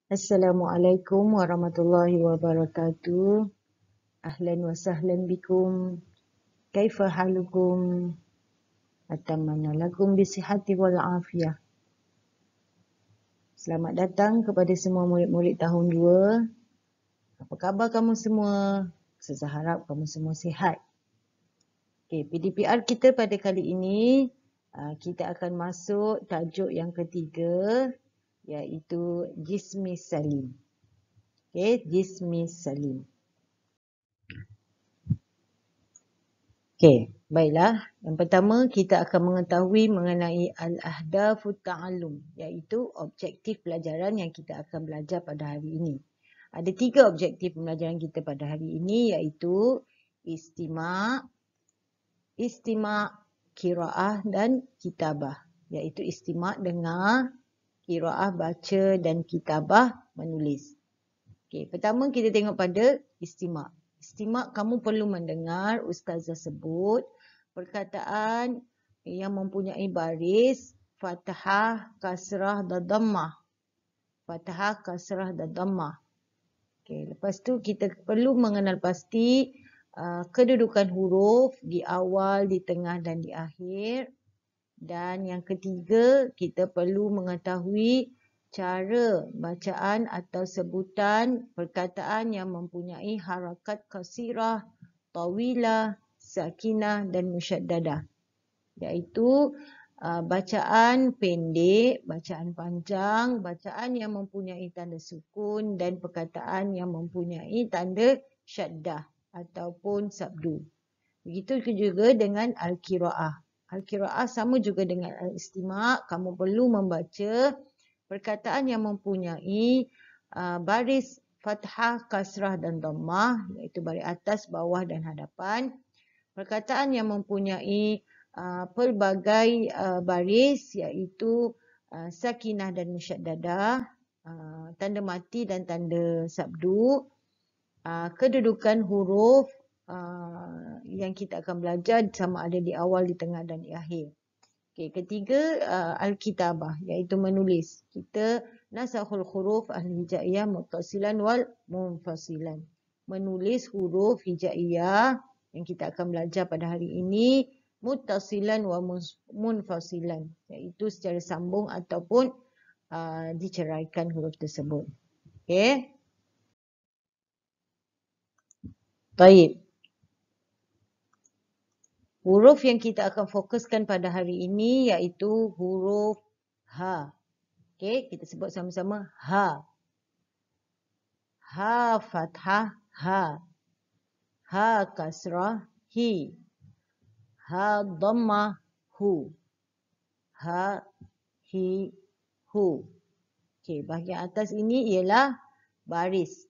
Assalamualaikum warahmatullahi wabarakatuh. Ahlan wa sahlan bikum. Kaifa halukum? Atamana lakum bisihati wal afiyah. Selamat datang kepada semua murid-murid tahun 2. Apa khabar kamu semua? Saya harap kamu semua sihat. PDPR kita pada kali ini, kita akan masuk tajuk yang ketiga, iaitu Jismi Salim. Jismi Salim. Baiklah. Yang pertama kita akan mengetahui mengenai al-ahdafut ta'allum, iaitu objektif pelajaran yang kita akan belajar pada hari ini. Ada 3 objektif pembelajaran kita pada hari ini, iaitu istima', qiraah dan kitabah. Iaitu istima' dengar, qiraah baca dan kitabah menulis. Pertama kita tengok pada istima'. Istima' kamu perlu mendengar ustazah sebut perkataan yang mempunyai baris fathah, kasrah dan dhammah. Fathah, kasrah dan dhammah. Lepas tu kita perlu mengenal pasti kedudukan huruf di awal, di tengah dan di akhir. Dan yang ketiga, kita perlu mengetahui cara bacaan atau sebutan perkataan yang mempunyai harakat kasirah, tawilah, sakinah dan musyaddadah. Iaitu bacaan pendek, bacaan panjang, bacaan yang mempunyai tanda sukun dan perkataan yang mempunyai tanda syaddah ataupun sabdu. Begitu juga dengan al-qiraah. Al-qiraah sama juga dengan al-istima'. Kamu perlu membaca perkataan yang mempunyai baris fathah, kasrah dan dhammah, iaitu baris atas, bawah dan hadapan. Perkataan yang mempunyai pelbagai baris, iaitu sakinah dan musyaddadah, tanda mati dan tanda sabdu. Kedudukan huruf yang kita akan belajar sama ada di awal, di tengah dan di akhir. Ketiga, al-kitabah, iaitu menulis. Kita nasakhul huruf al-hijaiyah muttasilan wal munfasilan. Menulis huruf hijaiyah yang kita akan belajar pada hari ini muttasilan wa munfasilan, iaitu secara sambung ataupun diceraikan huruf tersebut. Baik. Huruf yang kita akan fokuskan pada hari ini iaitu huruf Ha. Kita sebut sama-sama Ha. Ha fathah Ha. Ha kasrah Hi. Ha dhammah Hu. Ha Hi Hu. Bahagian atas ini ialah baris.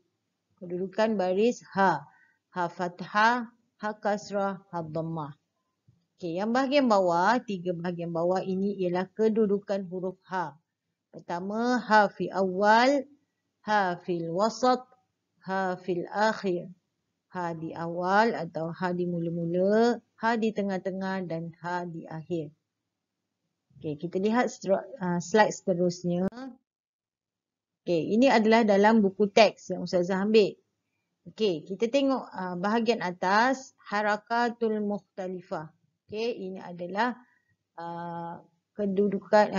Kedudukan baris Ha. Ha fathah, Ha kasrah, Ha dhammah. Yang bahagian bawah, 3 bahagian bawah ini ialah kedudukan huruf Ha. Pertama, Ha fi awal, Ha fil wasat, Ha fil akhir. Ha di awal atau Ha di mula-mula, Ha di tengah-tengah dan Ha di akhir. Kita lihat slide seterusnya. Ini adalah dalam buku teks yang Ustazah ambil. Kita tengok bahagian atas, harakatul mukhtalifah. Ini adalah kedudukan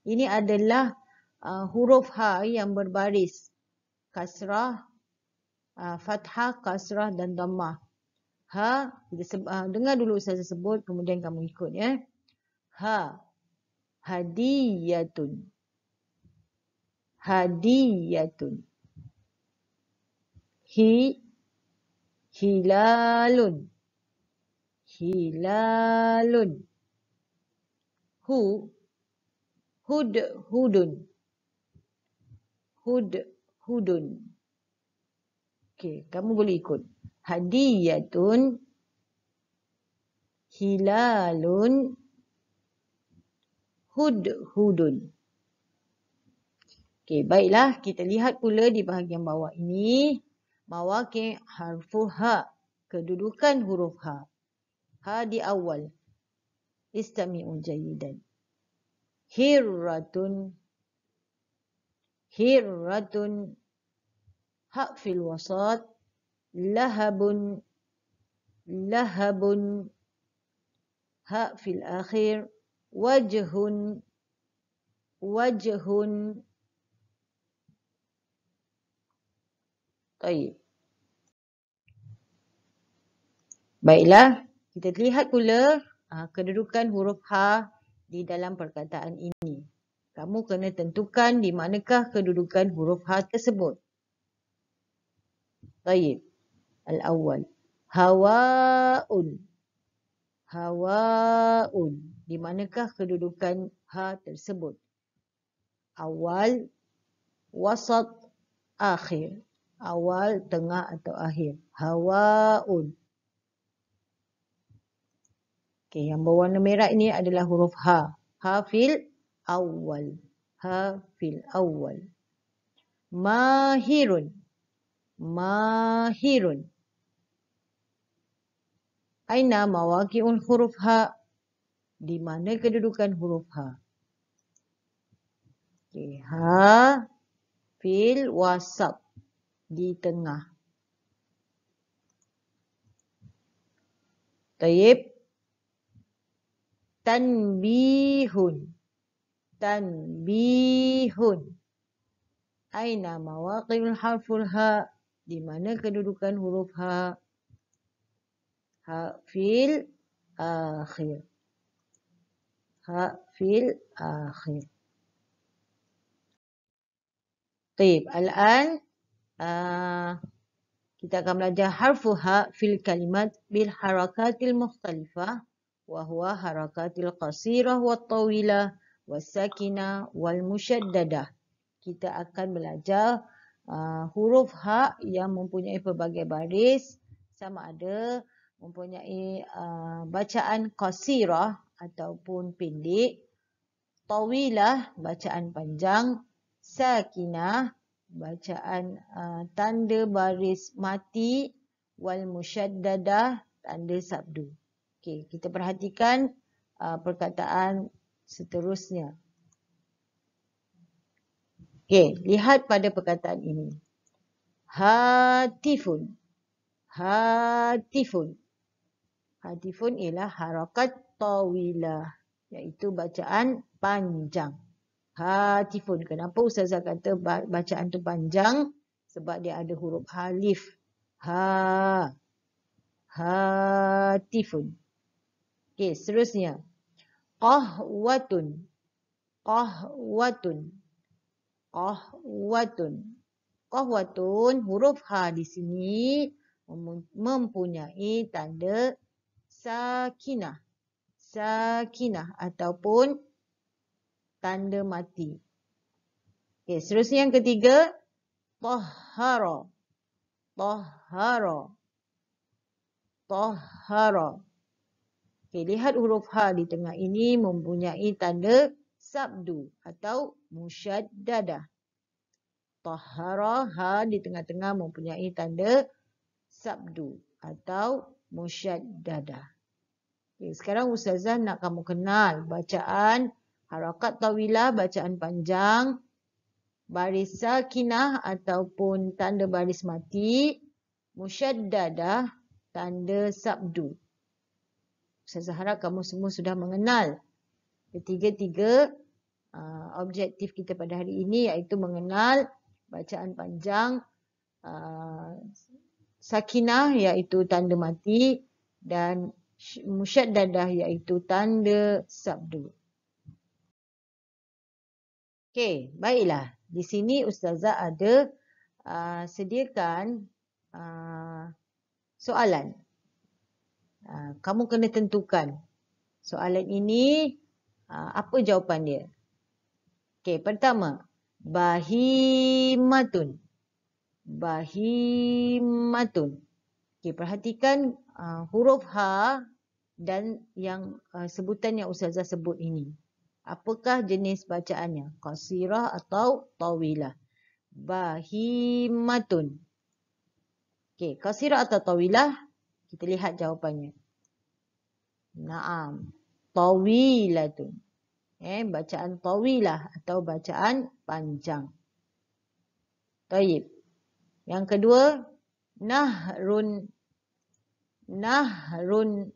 ini adalah huruf Ha yang berbaris kasrah, fathah, kasrah dan dhammah. Ha, kita dengar dulu saya sebut kemudian kamu ikut ya. Ha, hadiyatun. Hadiyatun. Hi, hilalun. Hilalun. Hu, hudun. Hudun. Kamu boleh ikut. Hadiyatun, hilalun, hudun. Baiklah, kita lihat pula di bahagian bawah ini. Mawaqi' harfu Ha. Kedudukan huruf Ha. Ha di awal. Istami'u jayyidan. Hirratun. hirratun, ha fil wasat, lahabun, lahabun, ha fil akhir, wajhun, wajhun. Baik. Baiklah, kita lihat pula kedudukan huruf H di dalam perkataan ini. Kamu kena tentukan di manakah kedudukan huruf H tersebut. Baik. Al-awwal. Hawaun. Hawaun. Di manakah kedudukan H tersebut? Awal, wasat, akhir. Awal, tengah atau akhir. Hawaun. Okey, yang berwarna merah ini adalah huruf H. Ha fil awal. Ha fil awal. Mahirun. Mahirun. Aina mawaqi'ul huruf H? Di mana kedudukan huruf H? Okey, ha fil wasat, di tengah. Taib. Tanbihun. Tanbihun. Aina mawaqi'ul harful H? Di mana kedudukan huruf H? Ha fil akhir. Ha fil akhir. Baik, al-an kita akan belajar harfu ha fil kalimat bil harakatil mukhtalifah wa huwa harakatil qasirah wa tawilah was sakinah wal musyaddadah. Kita akan belajar huruf ha yang mempunyai pelbagai baris, sama ada mempunyai bacaan qasirah ataupun pendek, tawilah bacaan panjang, sakinah bacaan tanda baris mati, wal musyaddadah tanda sabdu. Okey, kita perhatikan perkataan seterusnya. Okey, lihat pada perkataan ini. Hatifun. Hatifun. Hatifun ialah harakat tawilah, iaitu bacaan panjang. Hatifun. Kenapa Ustazah kata bacaan tu panjang? Sebab dia ada huruf alif. Ha. Hatifun. Okey, seterusnya. Qahwatun. Qahwatun. Qahwatun. Qahwatun, huruf H di sini mempunyai tanda sakinah. Sakinah ataupun tanda mati. Okey, seterusnya yang ketiga, tahhara. Tahhara. Tahhara. Okey, lihat huruf H di tengah ini mempunyai tanda sabdu atau musyaddadah. Tahhara, ha di tengah-tengah mempunyai tanda sabdu atau musyaddadah. Okay, sekarang Ustazah nak kamu kenal bacaan harakat tawilah, bacaan panjang, baris sakinah ataupun tanda baris mati, musyaddadah, tanda sabdu. Ustazah harap kamu semua sudah mengenal ketiga-tiga objektif kita pada hari ini, iaitu mengenal bacaan panjang, sakinah iaitu tanda mati, dan musyaddadah iaitu tanda sabdu. Okey, baiklah. Di sini Ustazah ada sediakan soalan. Kamu kena tentukan soalan ini apa jawapan dia. Okey, pertama, bahimatun. Bahimatun. Okey, perhatikan huruf H dan yang sebutan yang Ustazah sebut ini. Apakah jenis bacaannya? Qasirah atau tawilah? Bahimatun. Okey, qasirah atau tawilah? Kita lihat jawapannya. Naam. Tawilatun. Bacaan tawilah atau bacaan panjang. Taib. Yang kedua, nahrun. Nahrun.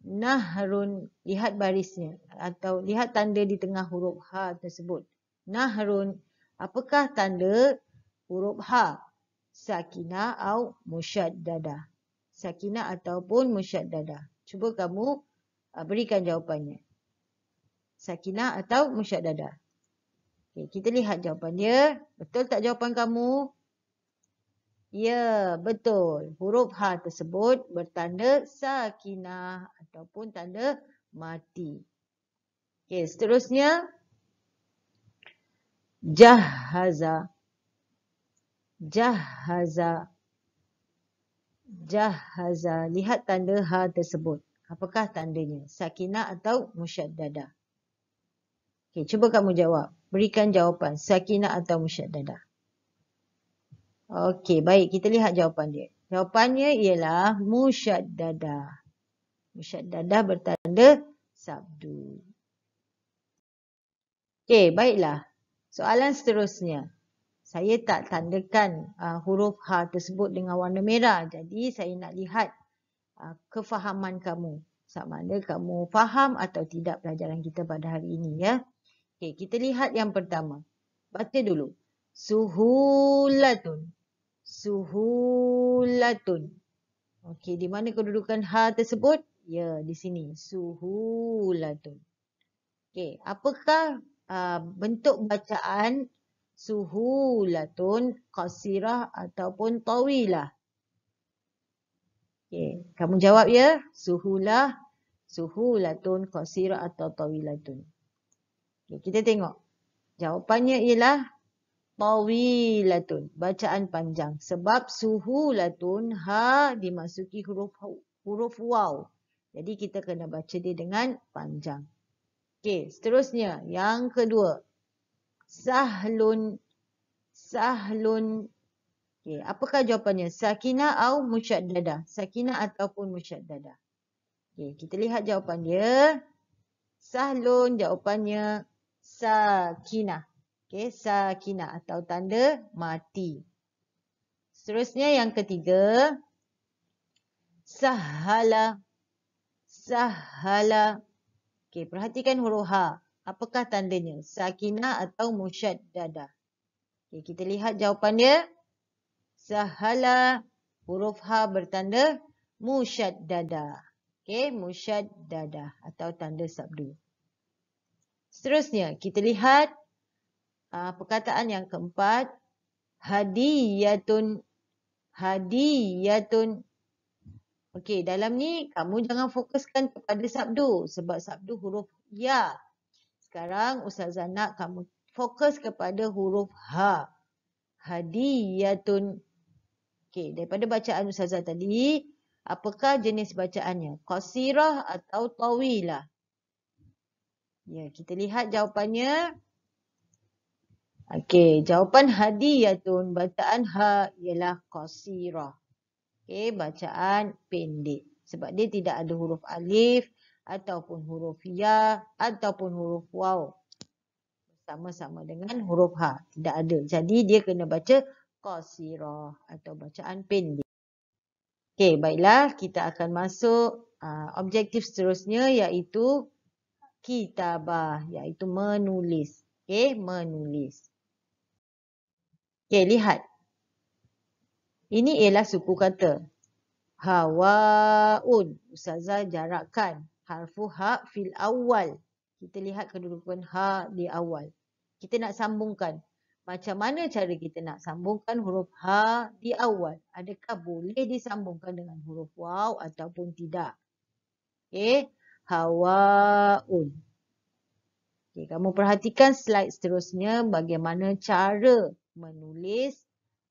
Nahrun. Lihat barisnya atau lihat tanda di tengah huruf ha tersebut. Nahrun. Apakah tanda huruf ha? Sakinah atau musyaddadah. Sakinah ataupun musyaddadah. Cuba kamu berikan jawapannya. Sakinah atau musyaddadah. Okay, kita lihat jawapan dia. Betul tak jawapan kamu? Ya, betul. Huruf ha tersebut bertanda sakinah ataupun tanda mati. Okey, seterusnya jahaza. Jahaza. Jahaza. Lihat tanda ha tersebut. Apakah tandanya? Sakinah atau musyaddadah? Okey, cuba kamu jawab. Berikan jawapan. Sakinah atau musyaddadah? Okey, baik. Kita lihat jawapan dia. Jawapannya ialah musyaddadah. Musyaddadah bertanda sabdu. Okey, baiklah. Soalan seterusnya. Saya tak tandakan huruf ha tersebut dengan warna merah. Jadi saya nak lihat kefahaman kamu. Sama ada kamu faham atau tidak pelajaran kita pada hari ini ya. Okey, kita lihat yang pertama. Baca dulu. Suhulatun. Suhulatun. Okey, di mana kedudukan ha tersebut? Ya, di sini. Suhulatun. Okey, apakah bentuk bacaan suhulatun, qasirah ataupun tawilah? Okey, kamu jawab ya. Suhulah, suhulatun, qasirah atau tawilatun. Okey, kita tengok. Jawapannya ialah tawilatun, bacaan panjang. Sebab suhulatun ha dimasuki huruf waw. Jadi kita kena baca dia dengan panjang. Okey, seterusnya yang kedua. Sahlun. Sahlun. Okey, apakah jawapannya? Sakinah atau musyaddadah? Sakinah ataupun musyaddadah? Okey, kita lihat jawapan dia. Sahlun, jawapannya sakinah. Okey, sakinah atau tanda mati. Seterusnya yang ketiga. Sahala. Sahala. Okey, perhatikan huruf ha. Apakah tandanya? Sakinah atau musyaddadah? Okey, kita lihat jawapan dia. Sahala. Huruf ha bertanda musyaddadah. Okey, musyaddadah atau tanda sabdu. Seterusnya, kita lihat perkataan yang keempat. Hadiyatun. Hadiyatun. Okey, dalam ni kamu jangan fokuskan kepada sabdu. Sebab sabdu huruf ya. Sekarang Ustazah nak kamu fokus kepada huruf ha. Hadiyatun. Okey, daripada bacaan Ustazah tadi, apakah jenis bacaannya? Qasirah atau tawilah? Ya, kita lihat jawapannya. Okey, jawapan hadiyatun, bacaan ha ialah qasirah. Okey, bacaan pendek. Sebab dia tidak ada huruf alif ataupun huruf ya ataupun huruf waw. Sama-sama dengan huruf ha. Tidak ada. Jadi dia kena baca qasirah atau bacaan pendek. Okey, baiklah. Kita akan masuk objektif seterusnya iaitu kitabah. Iaitu menulis. Okey, menulis. Okey, lihat. Ini ialah suku kata. Hawaun. Ustazah jarakkan harfu ha fil awal. Kita lihat kedudukan ha di awal. Kita nak sambungkan. Macam mana cara kita nak sambungkan huruf ha di awal? Adakah boleh disambungkan dengan huruf waw ataupun tidak? Okey. Hawaun. Okey, kamu perhatikan slide seterusnya bagaimana cara menulis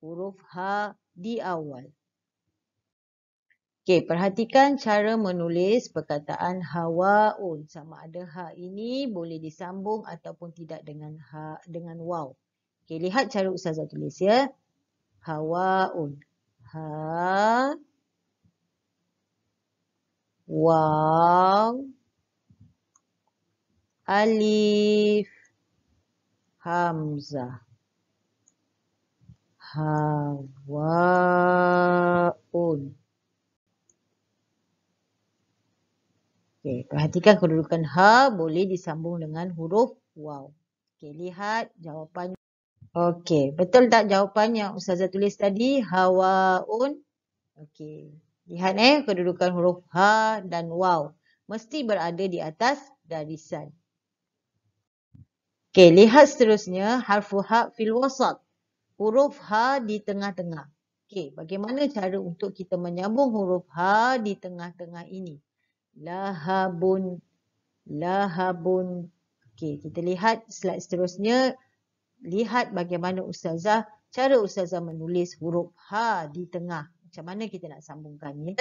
huruf ha di awal. Okey, perhatikan cara menulis perkataan hawaun. Sama ada ha ini boleh disambung ataupun tidak dengan ha dengan waw. Okey, lihat cara Ustazah tulis ya. Hawaun. Ha waw alif hamzah. hawaun. Okey, perhatikan kedudukan ha boleh disambung dengan huruf waw. Okey, lihat jawapan. Okey, betul tak jawapan yang Ustazah tulis tadi? Hawaun. Okey. Lihat kedudukan huruf ha dan waw. Mesti berada di atas garisan. Okey, lihat seterusnya harfu ha fil wasat. Huruf ha di tengah-tengah. Okey, bagaimana cara untuk kita menyambung huruf ha di tengah-tengah ini? Lahabun, lahabun. Okey, kita lihat slide seterusnya. Lihat bagaimana cara Ustazah menulis huruf ha di tengah. Macam mana kita nak sambungkannya?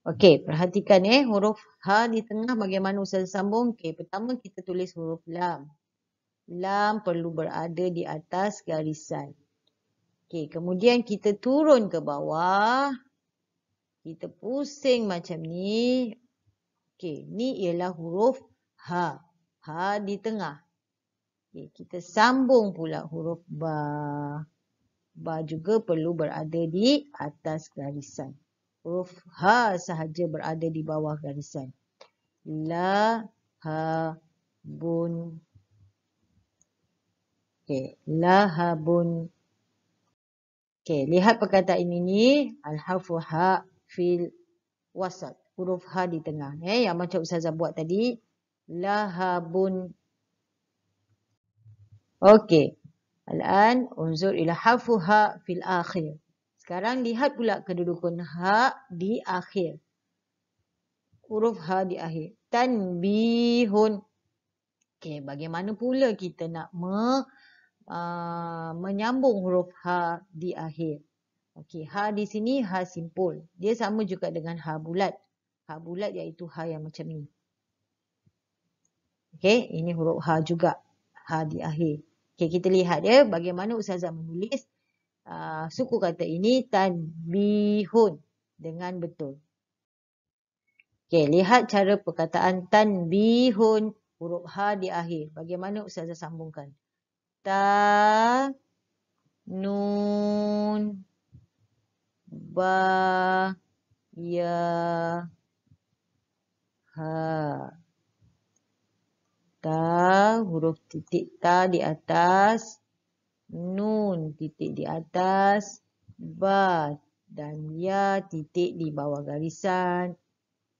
Okey, perhatikan huruf ha di tengah bagaimana Ustazah sambung. Okey, pertama kita tulis huruf lam. Lam perlu berada di atas garisan. Okey, kemudian kita turun ke bawah. Kita pusing macam ni. Okey, ni ialah huruf ha. Ha di tengah. Okey, kita sambung pula huruf ba. Ba juga perlu berada di atas garisan. Huruf ha sahaja berada di bawah garisan. La, ha, bun. Okey, lahabun. Okey, lihat perkataan ini. Al-harfu ha fil wasat. Huruf ha di tengah. Yang macam Ustazah buat tadi. Lahabun. Okey. Al-an unzur ila harfu ha fil akhir. Sekarang lihat pula kedudukan ha di akhir. Huruf ha di akhir. Tanbihun. Okey, bagaimana pula kita nak menyambung huruf ha di akhir? Okey, ha di sini ha simpul. Dia sama juga dengan ha bulat. Ha bulat iaitu ha yang macam ni. Okey, ini huruf ha juga. Ha di akhir. Okey, kita lihat bagaimana Ustazah menulis suku kata ini tanbihun dengan betul. Okey, lihat cara perkataan tanbihun. Huruf ha di akhir. Bagaimana Ustazah sambungkan? Ta, nun, ba, ya, ha. Ta, huruf titik ta di atas. Nun, titik di atas. Ba dan ya, titik di bawah garisan.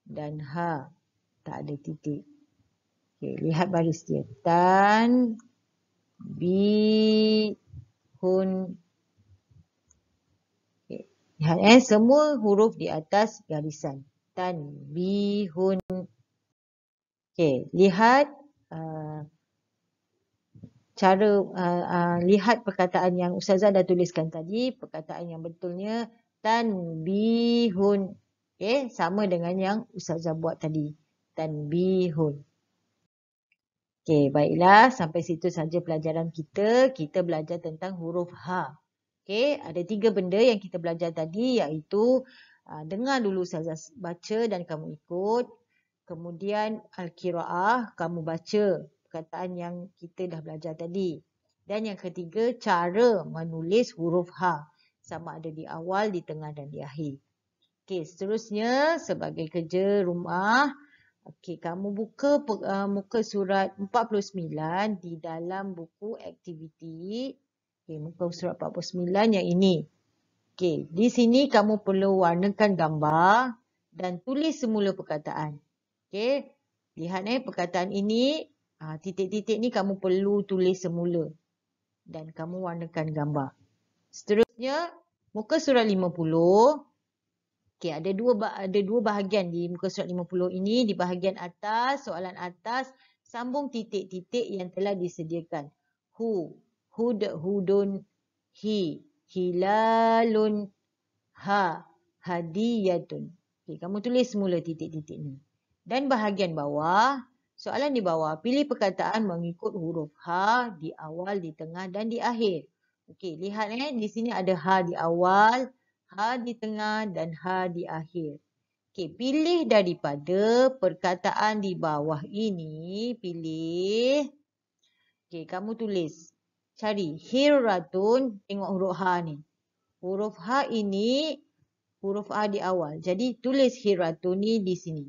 Dan ha, tak ada titik. Okey, lihat baris dia. Tan, bi, hun. Okay. Lihat semua huruf di atas garisan. Tan, bi, hun. Okey, lihat lihat perkataan yang Ustazah dah tuliskan tadi. Perkataan yang betulnya tanbihun. Okey, sama dengan yang Ustazah buat tadi. Tanbihun. Okey, baiklah. Sampai situ saja pelajaran kita. Kita belajar tentang huruf ha. Okey, ada 3 benda yang kita belajar tadi, iaitu dengar dulu Ustazah baca dan kamu ikut. Kemudian al-qiraah, kamu baca perkataan yang kita dah belajar tadi. Dan yang ketiga, cara menulis huruf ha. Sama ada di awal, di tengah dan di akhir. Okey, seterusnya sebagai kerja rumah, okey, kamu buka muka surat 49 di dalam buku aktiviti. Okey, muka surat 49 yang ini. Okey, di sini kamu perlu warnakan gambar dan tulis semula perkataan. Okey, lihat perkataan ini, titik-titik ni kamu perlu tulis semula dan kamu warnakan gambar. Seterusnya, muka surat 50. Okey, ada dua bahagian di muka surat 50 ini. Di bahagian atas, soalan atas, sambung titik-titik yang telah disediakan. Hu, hud, hudun, hi, hilalun, ha, hadiyatun. Okey, kamu tulis semula titik-titik ni. Dan bahagian bawah, soalan di bawah, pilih perkataan mengikut huruf ha di awal, di tengah dan di akhir. Okey, lihat di sini ada ha di awal, ha di tengah dan ha di akhir. Okey, pilih daripada perkataan di bawah ini, pilih. Okey, kamu tulis. Cari hirratun, tengok huruf H ni. Huruf H ini huruf A di awal. Jadi tulis hirratun ni di sini.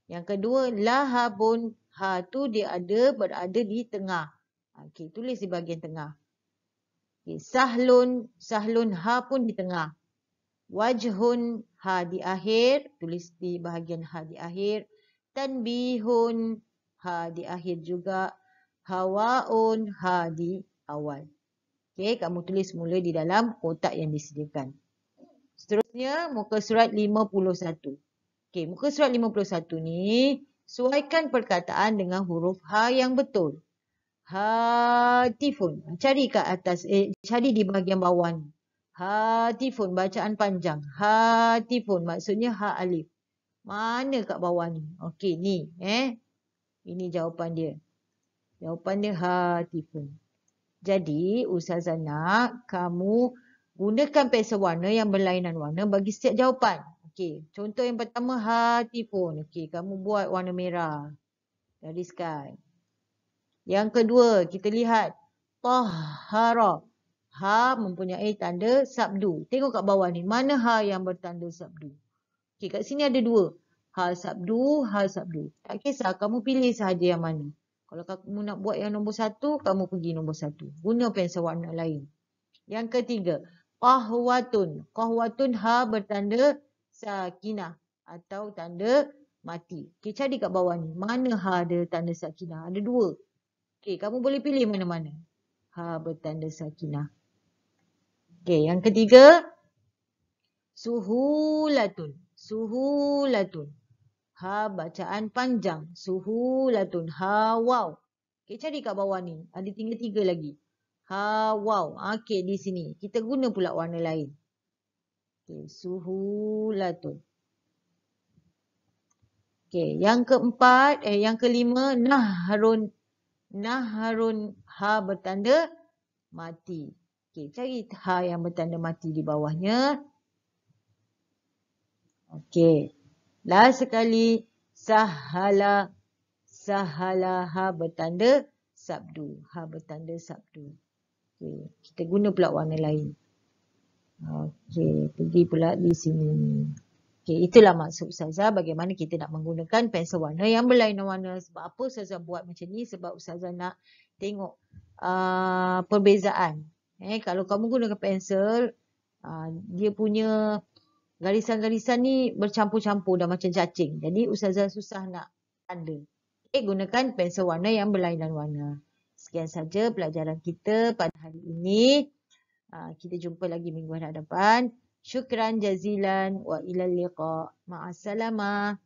Yang kedua, lahabun. H tu dia berada di tengah. Okey, tulis di bahagian tengah. Okay. Sahlun H pun di tengah. Wajhun, H di akhir, tulis di bahagian H di akhir. Tanbihun, H di akhir juga. Hawaun, H di awal. Okey, kamu tulis mula di dalam kotak yang disediakan. Seterusnya, muka surat 51. Okey, muka surat 51 ni, sesuaikan perkataan dengan huruf H yang betul. Hatifun. Cari kat atas, cari di bahagian bawah ni. Hatifun, bacaan panjang. Hatifun, maksudnya ha alif. Mana kat bawah ni? Okey, ni. Ini jawapan dia. Jawapan dia hatifun. Jadi, Ustazah nak kamu gunakan pensel warna yang berlainan warna bagi setiap jawapan. Okey, contoh yang pertama hatifun. Okey, kamu buat warna merah. Gariskan. Yang kedua, kita lihat tahara. Ha mempunyai tanda sabdu. Tengok kat bawah ni, mana ha yang bertanda sabdu? Okey, kat sini ada dua. Ha sabdu, ha sabdu. Tak kisah, kamu pilih sahaja yang mana. Kalau kamu nak buat yang nombor 1, kamu pergi nombor 1. Guna pensel warna lain. Yang ketiga, qahwatun. Qahwatun, ha bertanda sakinah atau tanda mati. Okey, cari kat bawah ni. Mana ha ada tanda sakinah? Ada dua. Okey, kamu boleh pilih mana-mana. Ha bertanda sakinah. Okey, yang ketiga, suhulatun. Suhulatun. Ha bacaan panjang. Suhulatun. Ha waw. Okey, cari kat bawah ni. Ada tinggal 3 lagi. Ha waw. Okey, di sini. Kita guna pula warna lain. Okey, suhulatun. Okey, yang keempat, yang kelima, nahrun. Nahrun, ha bertanda mati. Okey, cari ha yang bertanda mati di bawahnya. Okey. Last sekali, sahala. Sahala, ha bertanda sabdu. Ha bertanda sabdu. Okey, kita guna pula warna lain. Okey, pergi pula di sini. Okey, itulah maksud Ustazah bagaimana kita nak menggunakan pensel warna yang berlainan warna. Sebab apa Ustazah buat macam ni? Sebab Ustazah nak tengok perbezaan. Kalau kamu gunakan pensel, dia punya garisan-garisan ni bercampur-campur dah macam cacing. Jadi Ustazah susah nak tanda. Okey, gunakan pensel warna yang berlainan warna. Sekian saja pelajaran kita pada hari ini. Kita jumpa lagi minggu hadapan. Syukran jazilan wa ilal liqa. Ma'assalamah.